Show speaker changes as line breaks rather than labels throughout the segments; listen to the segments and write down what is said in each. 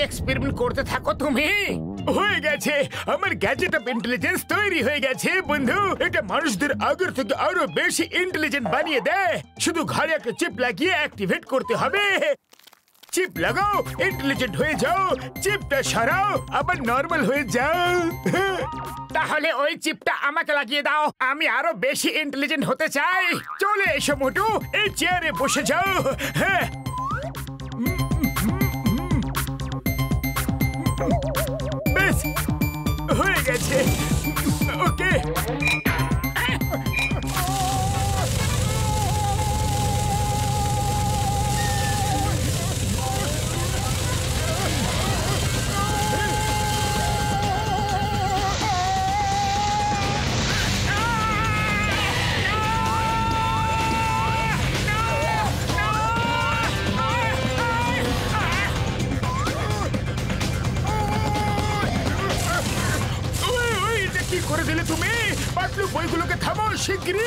Experiment করতে থাকো তুমি। হয়ে গেছে, আমার গ্যাজেট অফ ইন্টেলিজেন্স তৈরি হয়ে গেছে বন্ধু। এটা মানুষদের আগের থেকে আরো বেশি ইন্টেলিজেন্ট বানিয়ে দেয়। শুধু ঘরে একটা চিপ লাগিয়ে অ্যাক্টিভেট করতে হবে। চিপ লাগাও, ইন্টেলিজেন্ট হয়ে যাও। চিপটা সরাও, আবার নরমাল হয়ে যাও। তাহলে ওই চিপটা আমাকে লাগিয়ে দাও, আমি আরো বেশি ইন্টেলিজেন্ট হতে চাই। চলে এসো মোটু, এই চেয়ারে বসে যাও। হ্যাঁ, বেশ হয়ে গেছে। ওকে, করে দিলে তুমি। পাতলু, বইগুলোকে থামাও শিগগিরই।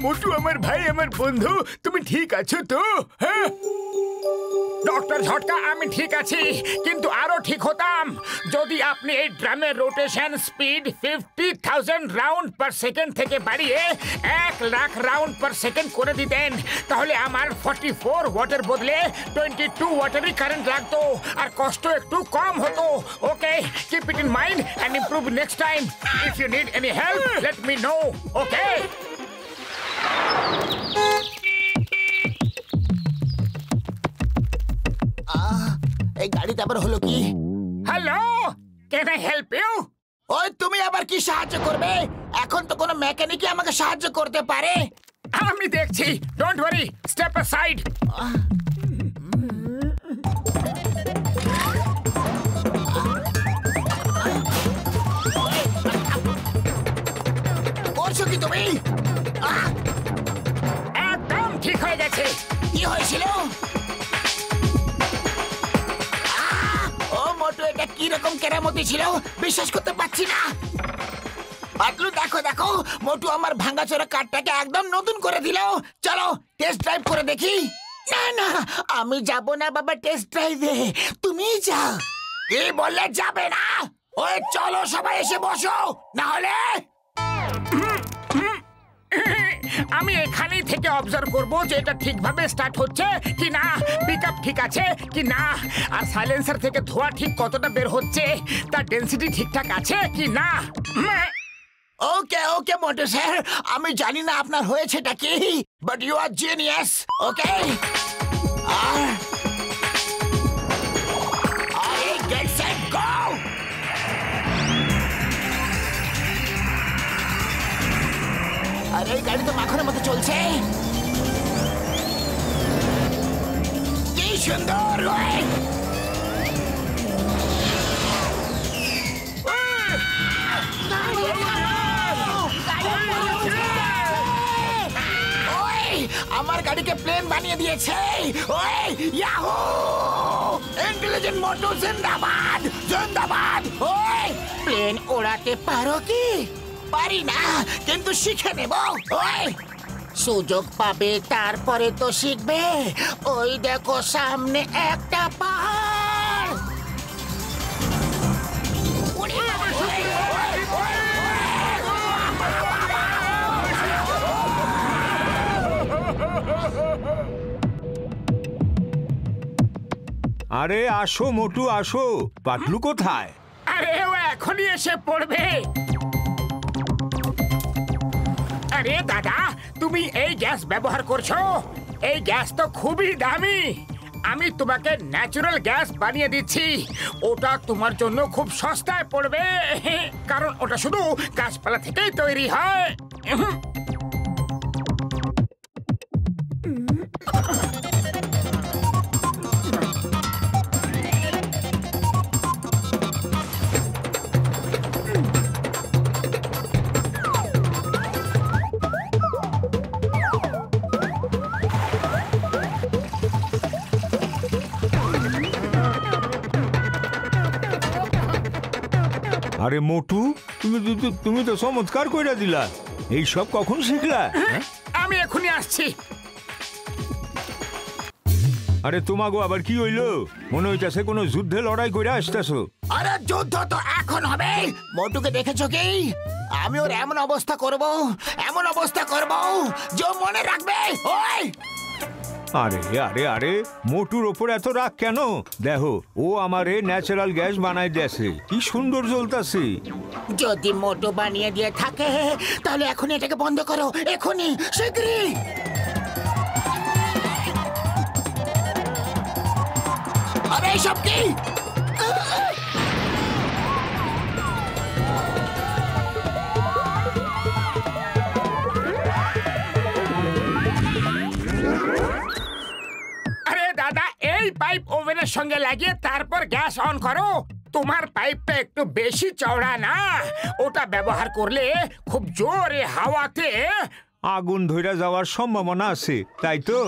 মোটু আমার ভাই, আমার বন্ধু, তুমি ঠিক আছো তো? হ্যাঁ ডক্টর ঝটকা, আমি ঠিক আছি, কিন্তু আরো ঠিক হতাম যদি আপনি এই ড্রামের rotation speed 50,000 round per second থেকে বাড়িয়ে 1,00,000 রাউন্ড পার সেকেন্ড করে দিতেন। তাহলে আমার 44 ওয়াটের বদলে 22 ওয়াটেরই কারেন্ট লাগতো, আর কষ্ট একটু কম হতো। Okay, keep it in mind and improve next time. If you need any help let me know. Okay,
এই গাড়িতে আবার হলো কি?
Hello, can I help you?
ওই তুমি আবার কি সাহায্য করবে? এখন তো কোনো মেকানিকই আমাকে সাহায্য করতে পারে।
আমি দেখছি, ডোন্ট ওয়ারি, স্টেপ অ্যাসাইড।
করছো কি তুমি?
একদম ঠিক হয়ে গেছে।
কি হয়েছিল? ও মোটু, এটা কি রকম কেরামতি ছিল, বিশ্বাস করতে পারছি না। পাতলু, দেখো দেখো, মোটু আমার ভাঙাচোরা কারটাকে একদম নতুন করে দিল। চলো টেস্ট ড্রাইভ করে দেখি। না না, আমি যাব না বাবা টেস্ট ড্রাইভে, তুমি যাও। কি বললে যাবে না? ওই চলো সবাই এসে বসো, না হলে
আমি এখানেই থেকে অবজার্ভ করব যে এটা ঠিকভাবে স্টার্ট হচ্ছে কি না, পিকআপ ঠিক আছে কি না, আর সাইলেন্সার থেকে ধোঁয়া ঠিক কতটা বের হচ্ছে, তার ডেনসিটি ঠিকঠাক আছে কি না।
ওকে ওকে মোটু স্যার, আমি জানি না আপনার হয়েছেটা কি, but you are genius. Okay, get set go. আরে এই গাড়ি তো মাখনের মতো চলছে, কি সুন্দর। আমার গাড়িকে প্লেন বানিয়ে দিয়েছে। ওই ইয়াহু, ইন্টেলিজেন্ট মোটু জিন্দাবাদ জিন্দাবাদ। ওই প্লেন ওড়াতে পারো কি? পারি না, কিন্তু শিখে নেব। ওই সুযোগ পাবে, তারপরে তো শিখবে। ওই দেখো সামনে একটা পাহাড়।
আরে আসো মোটু, আসো। পাতলু কোথায়?
আরে ও এখনই এসে পড়বে। আরে দাদা, তুমি এই গ্যাস ব্যবহার করছো? এই গ্যাস তো খুবই দামি। আমি তোমাকে ন্যাচারাল গ্যাস বানিয়ে দিচ্ছি, ওটা তোমার জন্য খুব সস্তায় পড়বে, কারণ ওটা শুধু গাছপালা থেকেই তৈরি হয়।
আরে মোটু, তুমি তো চমৎকার কইরা দিলা। এইসব কখন শিখলা?
আমি এখনই আসছি।
আরে তোমাগো আবার কি হইলো? মনে হইতাছে কোনো যুদ্ধে লড়াই কইরা আসতেছো।
আরে যুদ্ধ তো এখন হবে। মোটুকে দেখেছো কি? আমি ওর এমন অবস্থা করব যে মনে রাখবে। ওই
আরে আরে আরে, মোটুর ওপর এত রাগ কেন? দেখো, ও আমারে ন্যাচারাল গ্যাস বানাই দিয়েছে, কি সুন্দর জ্বলতাছে।
যদি মোটু বানিয়ে দিয়ে থাকে তাহলে এখন এটাকে বন্ধ করো, এখনই, শীঘ্রই। আরে সব কি?
আরে দাদা, এই পাইপ ওভেনের সঙ্গে লাগিয়ে তারপর গ্যাস অন করো। তোমার পাইপটা একটু বেশি চওড়া না, ওটা ব্যবহার করলে খুব জোরে হাওয়াতে
আগুন ধইরা যাওয়ার সম্ভাবনা আছে, তাই তো?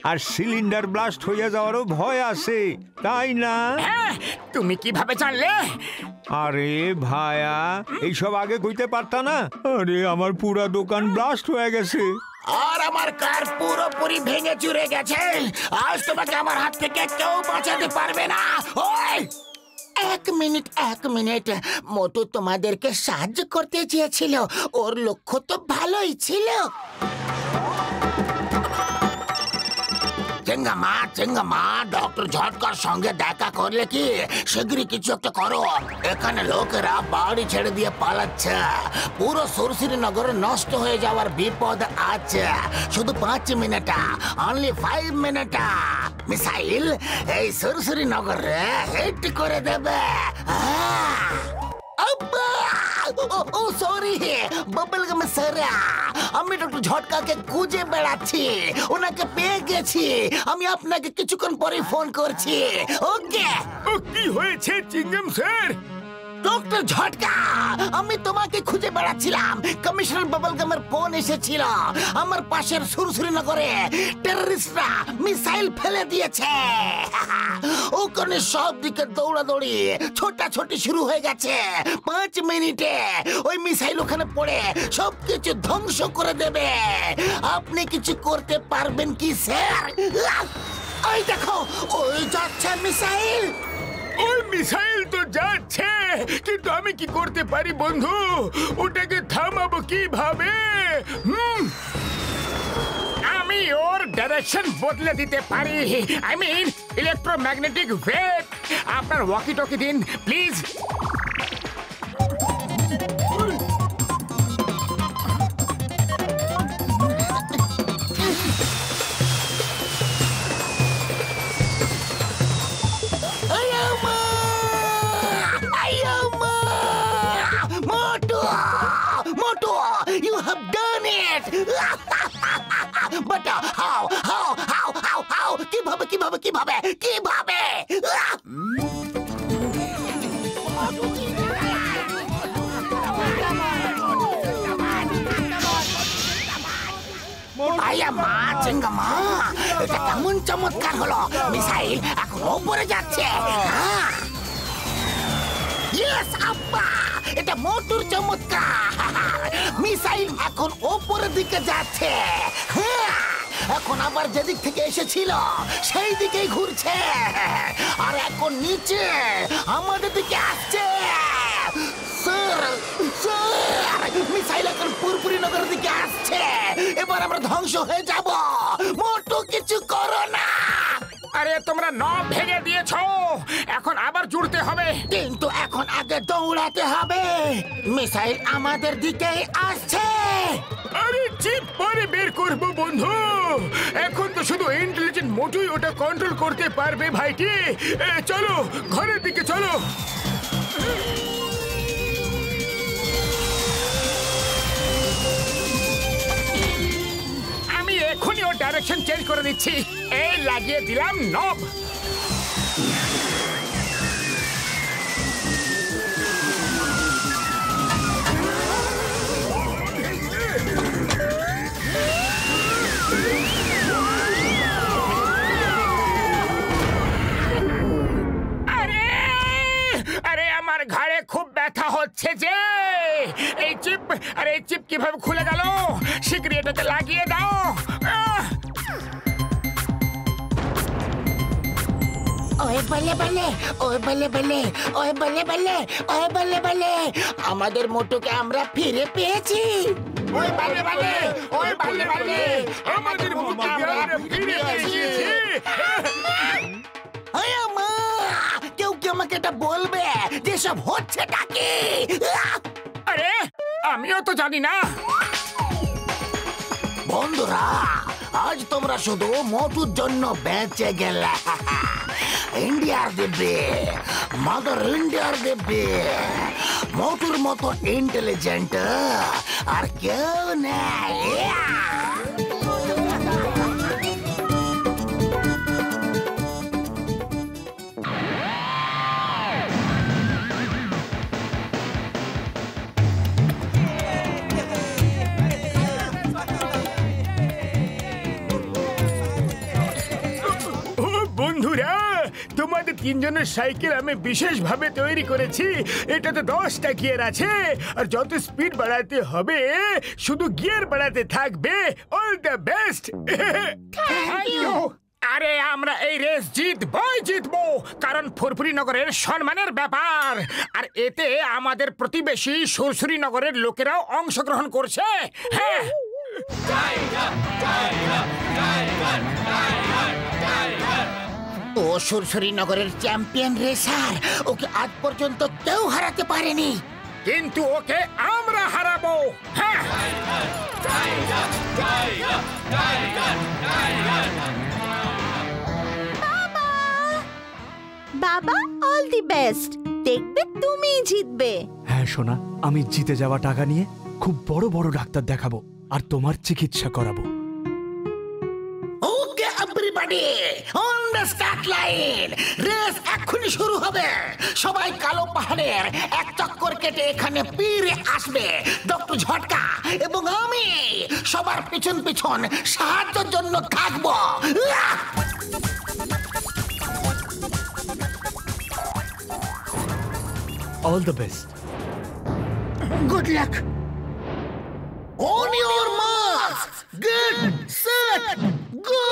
আর সিলিন্ডার ব্লাস্ট হইয়া যাওয়ারও ভয় আছে, তাই না?
হ্যাঁ, তুমি কিভাবে জানলে?
আরে ভায়া, এইসব আগে কইতে পারতা না? আরে আমার পুরা দোকান ব্লাস্ট হয়ে গেছে।
আর আমার কার পুরোপুরি ভেঙে চুরে গেছে। আজ তোমাকে আমার হাত থেকে কেউ বাঁচাতে পারবে না। ওই এক মিনিট, মোটু তোমাদেরকে সাহায্য করতে চেয়েছিল, ওর লক্ষ্য তো ভালোই ছিল। চেঙ্গামা, ডক্টর ঝটকার সঙ্গে দেখা করলে কি? শীঘ্রই কিছু একটা করো। এখানে লোকেরা বাড়ি ছেড়ে দিয়ে পালাচ্ছে। পুরো সুরসুরি নগর নষ্ট হয়ে যাওয়ার বিপদ আছে। শুধু 5 মিনিট, অনলি 5 মিনিট। মিসাইল এই সুরসুরি নগরে হিট করে দেবে। ও সরি বাবল গাম স্যার, আমি ডক্টর ঝটকাকে খুঁজে বেড়াচ্ছি, ওনাকে পেয়ে গেছি। আমি আপনাকে কিছুক্ষণ পরে ফোন করছি। ওকে।
ও কি হয়েছে চিঙ্গম স্যার?
ডক্টর ঝটকা, আমি তোমাকে খুঁজে বেড়াচ্ছিলাম। কমিশনার বাবলগামের ফোন এসেছিল। আমার পাশের সুরসুরি নগরে টেররিস্টরা মিসাইল ফেলে দিয়েছে। ওখানে সব দিকে দৌড়াদৌড়ি, ছোটাছুটি শুরু হয়ে গেছে। 5 মিনিটে ওই মিসাইল ওখানে পড়ে সবকিছু ধ্বংস করে দেবে। আপনি কিছু করতে পারবেন কি স্যার? ওই দেখো, ওই যাচ্ছে মিসাইল।
ওই মিসাইল তো যাচ্ছে, কিন্তু আমি কি করতে পারি বন্ধু? ওটাকে থামাবো কিভাবে? আমি ওর ডাইরেকশন বদলে দিতে পারি। I mean electromagnetic wave. আপনার ওয়াকি টকি দিন please.
Motu, you have done it! But how? কিভাবে? আয়া মা, চেঙ্গামা, এটা কেমন চমৎকার হলো! মিসাইল এখন ওপরে যাচ্ছে। ইয়েস আব্বা, এটা মোটুর চমৎকার। মিসাইল এখন ওপরের দিকে যাচ্ছে। এখন আবার যেদিক থেকে এসেছিল সেই দিকেই ঘুরছে, আর এখন নিচে আমাদের দিকে আসছে। মিসাইল এখন পুরপুরি নগরের দিকে আসছে। এবার আমরা ধ্বংস হয়ে যাব। মোটু কিছু করো না।
আরে তোমরা নব ভেঙে দিয়েছো, এখন আবার জুড়তে হবে।
কিন্তু এখন আগে দৌড়াতে হবে। মিসাইল আমাদের দিকেই আসছে।
আরে চিপ পরে বের করবো বন্ধু। এখন তো শুধু ইন্টেলিজেন্ট মোটুই ওটা কন্ট্রোল করতে পারবে ভাইটি। চলো ঘরের দিকে চলো। আমি এখনই ওর ডাইরেকশন চেঞ্জ করে দিচ্ছি। এই লাগিয়ে দিলাম নব। আরে আমার ঘাড়ে খুব ব্যথা হচ্ছে। যাচ্ছে যে এই চিপ, আর এই চিপ কিভাবে খুলে গেল? শিগগিরই এটাকে লাগিয়ে দাও।
ওই বলে বলে, ওই বলে বলে, ওই বলে বলে, ওই বলে বলে, আমাদের মোটুকে আমরা ফিরে পেয়েছি। ওই বলে বলে, ওই বলে বলে, আমাদের মোটুকে আমরা ফিরে পেয়েছি। কেউ কি আমাকে এটা বলবে যে সব হচ্ছেটা কি?
আরে আমিও তো জানি না।
বন্ধুরা, আজ তোমরা শুধু মোটুর জন্য বেঁচে গেলে। ইন্ডিয়ার দিব্যে, মাদার ইন্ডিয়ার দিব্যে, মোটুর মতো ইন্টেলিজেন্ট আর কেউ নেই।
বন্ধুরা, তোমাদের তিনজনের সাইকেল আমি বিশেষভাবে তৈরি করেছি। এটাতে 10টা গিয়ার আছে, আর যত স্পিড বাড়াতে হবে শুধু গিয়ার বাড়াতে থাকবে। All the best. আরে আমরা এই রেস জিতবো, কারণ ফুরফুরি নগরের সম্মানের ব্যাপার। আর এতে আমাদের প্রতিবেশী সুরসুরি নগরের লোকেরাও অংশগ্রহণ করছে। হ্যাঁ,
ও সুরসুরি নগরের চ্যাম্পিয়ন রেসার, ওকে আজ পর্যন্ত কেউ হারাতে পারেনি,
কিন্তু ওকে আমরা হারাবো। হ্যাঁ,
বাবা, অল দি বেস্ট। দেখবে তুমিই জিতবে।
হ্যাঁ সোনা, আমি জিতে যাওয়া টাকা নিয়ে খুব বড় বড় ডাক্তার দেখাবো আর তোমার চিকিৎসা করাবো।
Okay everybody, on the start line. Race এখনই শুরু হবে। সবাই কালো পাহাড়ের এক চক্কর কেটে এখানে ফিরে আসবে। ডক্টর ঝটকা এবং আমি সবার পিছন পিছন সাহায্যের জন্য থাকবো।
All the best.
Good luck. On your marks, get set, go!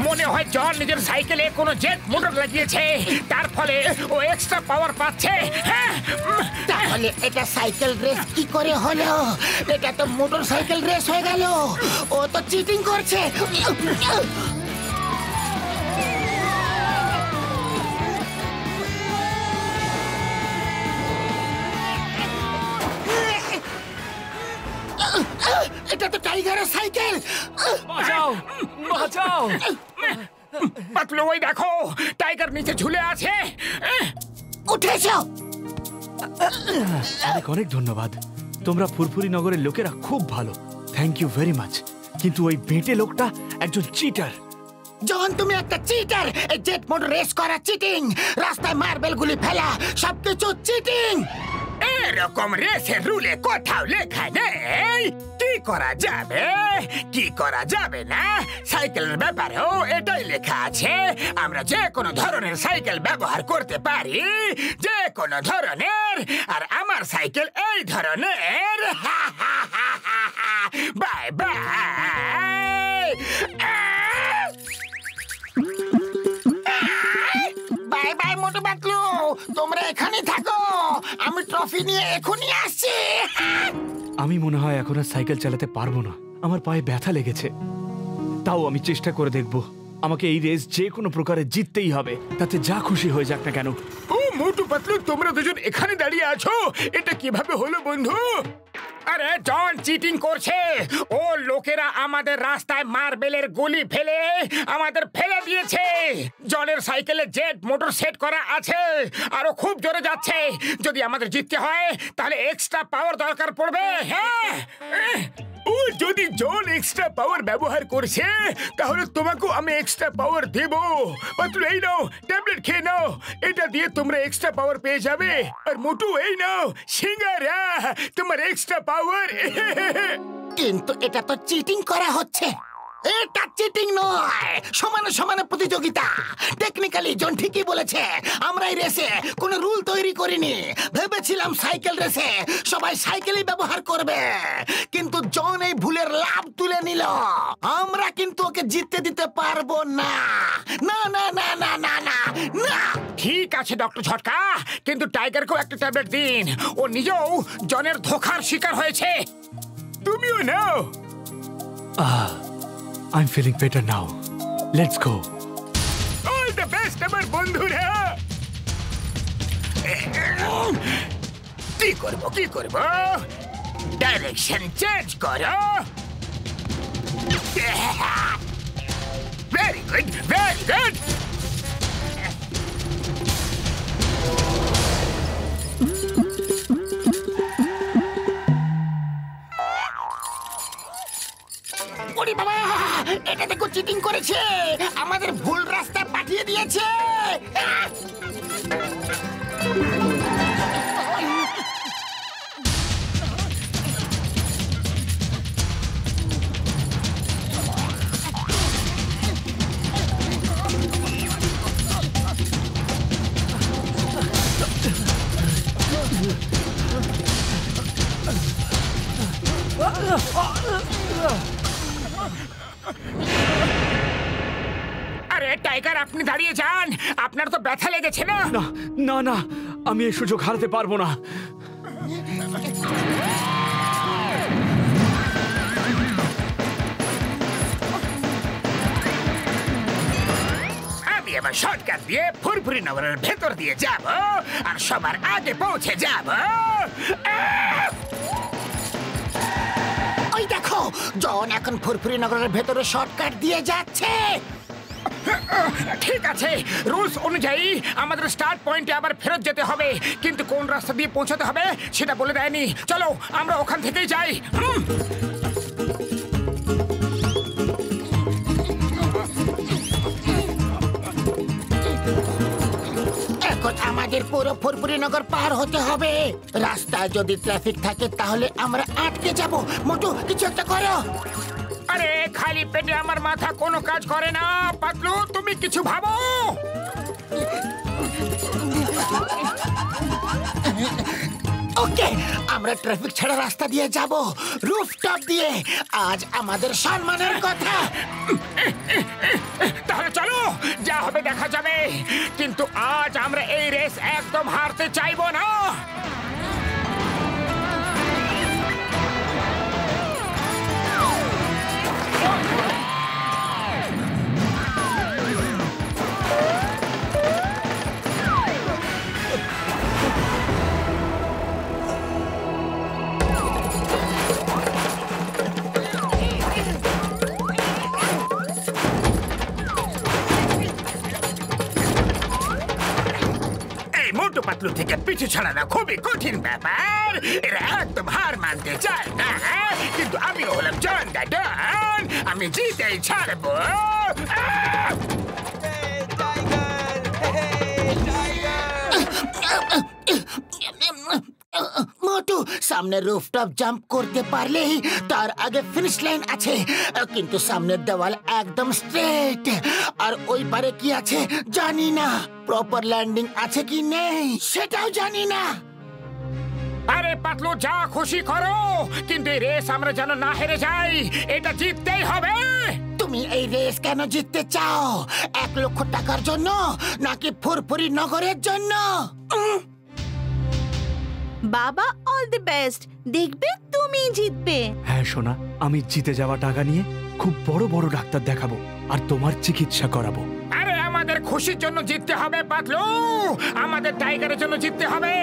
মনে হয় জন নিজের সাইকেলে কোনো জেট মোটর লাগিয়েছে, তার ফলে ও এক্সট্রা পাওয়ার পাচ্ছে। হ্যাঁ,
তাহলে এটা সাইকেল রেস কি করে হলো? এটা তো মোটর সাইকেল রেস হয়ে গেল। ও তো চিটিং করছে। এটা তো টাইগারের সাইকেল।
বাঁচাও, বাঁচাও।
পাতলু, ওই দেখো টাইগার নিচে ঝুলে আছে।
উঠেছো?
অনেক অনেক ধন্যবাদ। তোমরা ফুরফুরি নগরের লোকেরা খুব ভালো। Thank you very much. কিন্তু ওই বেঁটে লোকটা একজন চিটার।
জন, তুমি একটা চিটার। এই জেট মোটর রেস করা চিটিং, রাস্তায় মার্বেল গুলি ফেলা, সবকিছু চিটিং।
এরকম রেসের রুলে কোথাও লেখা নেই কি করা যাবে কি করা যাবে না। সাইকেলের ব্যাপারেও এটাই লেখা আছে, আমরা যে কোনো ধরনের সাইকেল ব্যবহার করতে পারি, যে কোনো ধরনের। আর আমার সাইকেল এই ধরনের। Bye bye.
Bye bye Motu Patlu, তোমরা এখানে থাকো, আমি ট্রফি নিয়ে এখনই আসছি।
আমি মনে হয় এখন আর সাইকেল চালাতে পারবো না, আমার পায়ে ব্যথা লেগেছে। তাও আমি চেষ্টা করে দেখব। আমাকে এই রেস যে কোনো প্রকারে জিততেই হবে, তাতে যা খুশি হয়ে যাক না কেন।
ও মোটু পাতলু, তোমরা দুজন এখানে দাঁড়িয়ে আছো, এটা কিভাবে হলো বন্ধু? আরে জন চিটিং করছে। ও লোকেরা আমাদের রাস্তায় মার্বেলের গুলি ফেলে আমাদের ফেলে দিয়েছে। জনের সাইকেলে জেট মোটর সেট করা আছে, আরো খুব জোরে যাচ্ছে। যদি আমাদের জিততে হয় তাহলে এক্সট্রা পাওয়ার দরকার পড়বে। হ্যাঁ, ও যদি জন এক্সট্রা পাওয়ার ব্যবহার করছে তাহলে তোমাকেও আমি এক্সট্রা পাওয়ার দেব। পাতলু এই নাও, ট্যাবলেট খেয়ে নাও, এটা দিয়ে তোমরা এক্সট্রা পাওয়ার পেয়ে যাবে। আর মোটু এই নাও সিঙ্গারা, তোমার এক্সট্রা পাওয়ার।
কিন্তু এটা তো চিটিং করা হচ্ছে। এটা চিটিং নয়, সমানে সমানে প্রতিযোগিতা। টেকনিক্যালি জন ঠিকই বলেছে, আমরা এই রেসে কোনো রুল তৈরি করিনি। ভেবেছিলাম সাইকেল রেসে সবাই সাইকেলই ব্যবহার করবে, কিন্তু জন এই ভুলের লাভ তুলে নিল। আমরা কিন্তু ওকে জিততে দিতে পারবো না। না না না না না না না।
ঠিক আছে ডক্টর ঝটকা, কিন্তু টাইগারকেও একটা ট্যাবলেট দিন। ও নিজেও জনের ধোঁকার শিকার হয়েছে। তুমিও নাও।
I'm feeling better now. Let's go.
All the best আমার বন্ধুরা। কি করব? ডাইরেকশন চেঞ্জ করো। Very good, very good.
ওরে বাবা, এটা দেখো চিটিং করেছে, আমাদের ভুল রাস্তা পাঠিয়ে দিয়েছে।
আরে টাইগার, আপনি দাঁড়িয়ে যান, আপনার তো ব্যথা লেগেছে না?
না না না, আমি এই সুযোগ হারাতে পারবো না।
আমি এবার শর্টকাট দিয়ে ফুরফুরি নগরের ভেতর দিয়ে যাব আর সবার আগে পৌঁছে যাব।
ওই দেখো, জন এখন ফুরফুরি নগরের ভেতরে শর্টকাট দিয়ে যাচ্ছে।
ঠিক আছে, রুলস অনুযায়ী আমাদের স্টার্ট পয়েন্টে আবার ফেরত যেতে হবে, কিন্তু কোন রাস্তা দিয়ে পৌঁছাতে হবে সেটা বলে দেয়নি। চলো আমরা ওখান থেকেই যাই।
এখন আমাদের পুরো ফুরফুরি নগর পার হতে হবে। রাস্তায় যদি ট্রাফিক থাকে তাহলে আমরা আটকে যাব। মোটু, কিছু একটা করো।
আরে খালি পেটে আমার মাথা কোনো কাজ করে না। পাতলু, তুমি কিছু ভাবো।
ওকে, আমরা ট্রাফিক ছাড়া রাস্তা দিয়ে যাব, রুফটপ দিয়ে। আজ আমাদের সম্মানের কথা।
তাহলে চলো, যা হবে দেখা যাবে, কিন্তু আজ আমরা এই রেস একদম হারতে চাইবো না। মোটু পাতলু থেকে পিছু ছাড়ানো খুবই কঠিন ব্যাপার। এরা একদম হার মানতে চায় না, কিন্তু আমি হলাম জন দা ডন, আমি জিতেই ছাড়বো।
সামনে রুফটপ জাম্প করতে পারলেই তার আগে ফিনিশ লাইন আছে, কিন্তু সামনের দেওয়াল একদম স্ট্রেট, আর ওই পারে কি আছে জানি না। প্রপার ল্যান্ডিং আছে কি নেই সেটাও জানি না।
আরে পাতলু, যা খুশি করো, কিন্তু এই রেস আমরা যেন না হেরে যাই। এটা জিততেই হবে।
তুমি এই রেস কেন জিততে চাও? 1 লক্ষ টাকার জন্য নাকি ফুরফুরি নগরের জন্য?
বাবা অল দি বেস্ট, দেখবে তুমি জিতবে।
হ্যাঁ সোনা, আমি জিতে যাওয়া টাকা নিয়ে খুব বড় বড় ডাক্তার দেখাবো আর তোমার চিকিৎসা করাবো।
আরে আমাদের খুশির জন্য জিততে হবে পাতলু, আমাদের টাইগারের জন্য জিততে হবে,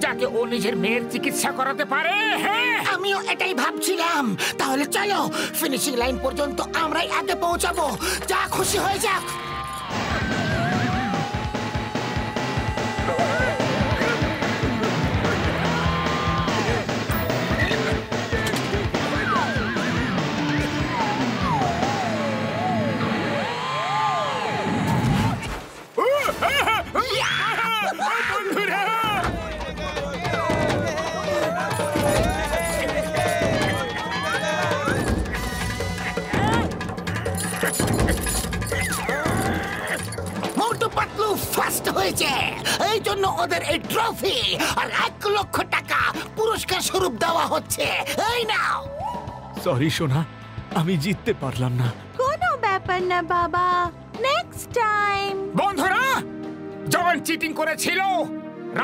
যাতে ও নিজের মেয়ের চিকিৎসা করাতে পারে। হ্যাঁ,
আমিও এটাই ভাবছিলাম। তাহলে চলো, ফিনিশিং লাইন পর্যন্ত আমরাই আগে পৌঁছাবো, যা খুশি হয়ে যাক।
বন্ধুরা,
মোটু পাতলু ফার্স্ট হয়েছে, এই জন্য ওদের এই ট্রফি আর 1 লক্ষ টাকা পুরস্কার স্বরূপ দেওয়া হচ্ছে। এই নাও।
সরি সোনা, আমি জিততে পারলাম না।
কোনো ব্যাপার না বাবা, নেক্সট টাইম।
বন্ধুরা, যখন চিটিং করেছিল,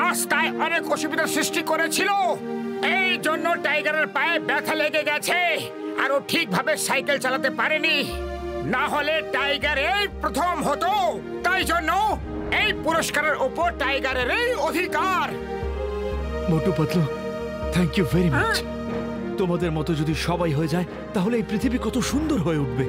রাস্তায় অনেক অসুবিধার সৃষ্টি করেছিল, এই জন্য টাইগারের পায়ে ব্যথা লেগে গেছে আর ও ঠিকভাবে সাইকেল চালাতে পারেনি। না হলে টাইগার এই প্রথম হতো। তাই জন্য এই পুরস্কারের উপর টাইগারের অধিকার।
Motu Patlu, thank you very much. তোমাদের মতো যদি সবাই হয়ে যায় তাহলে এই পৃথিবী কত সুন্দর হয়ে উঠবে।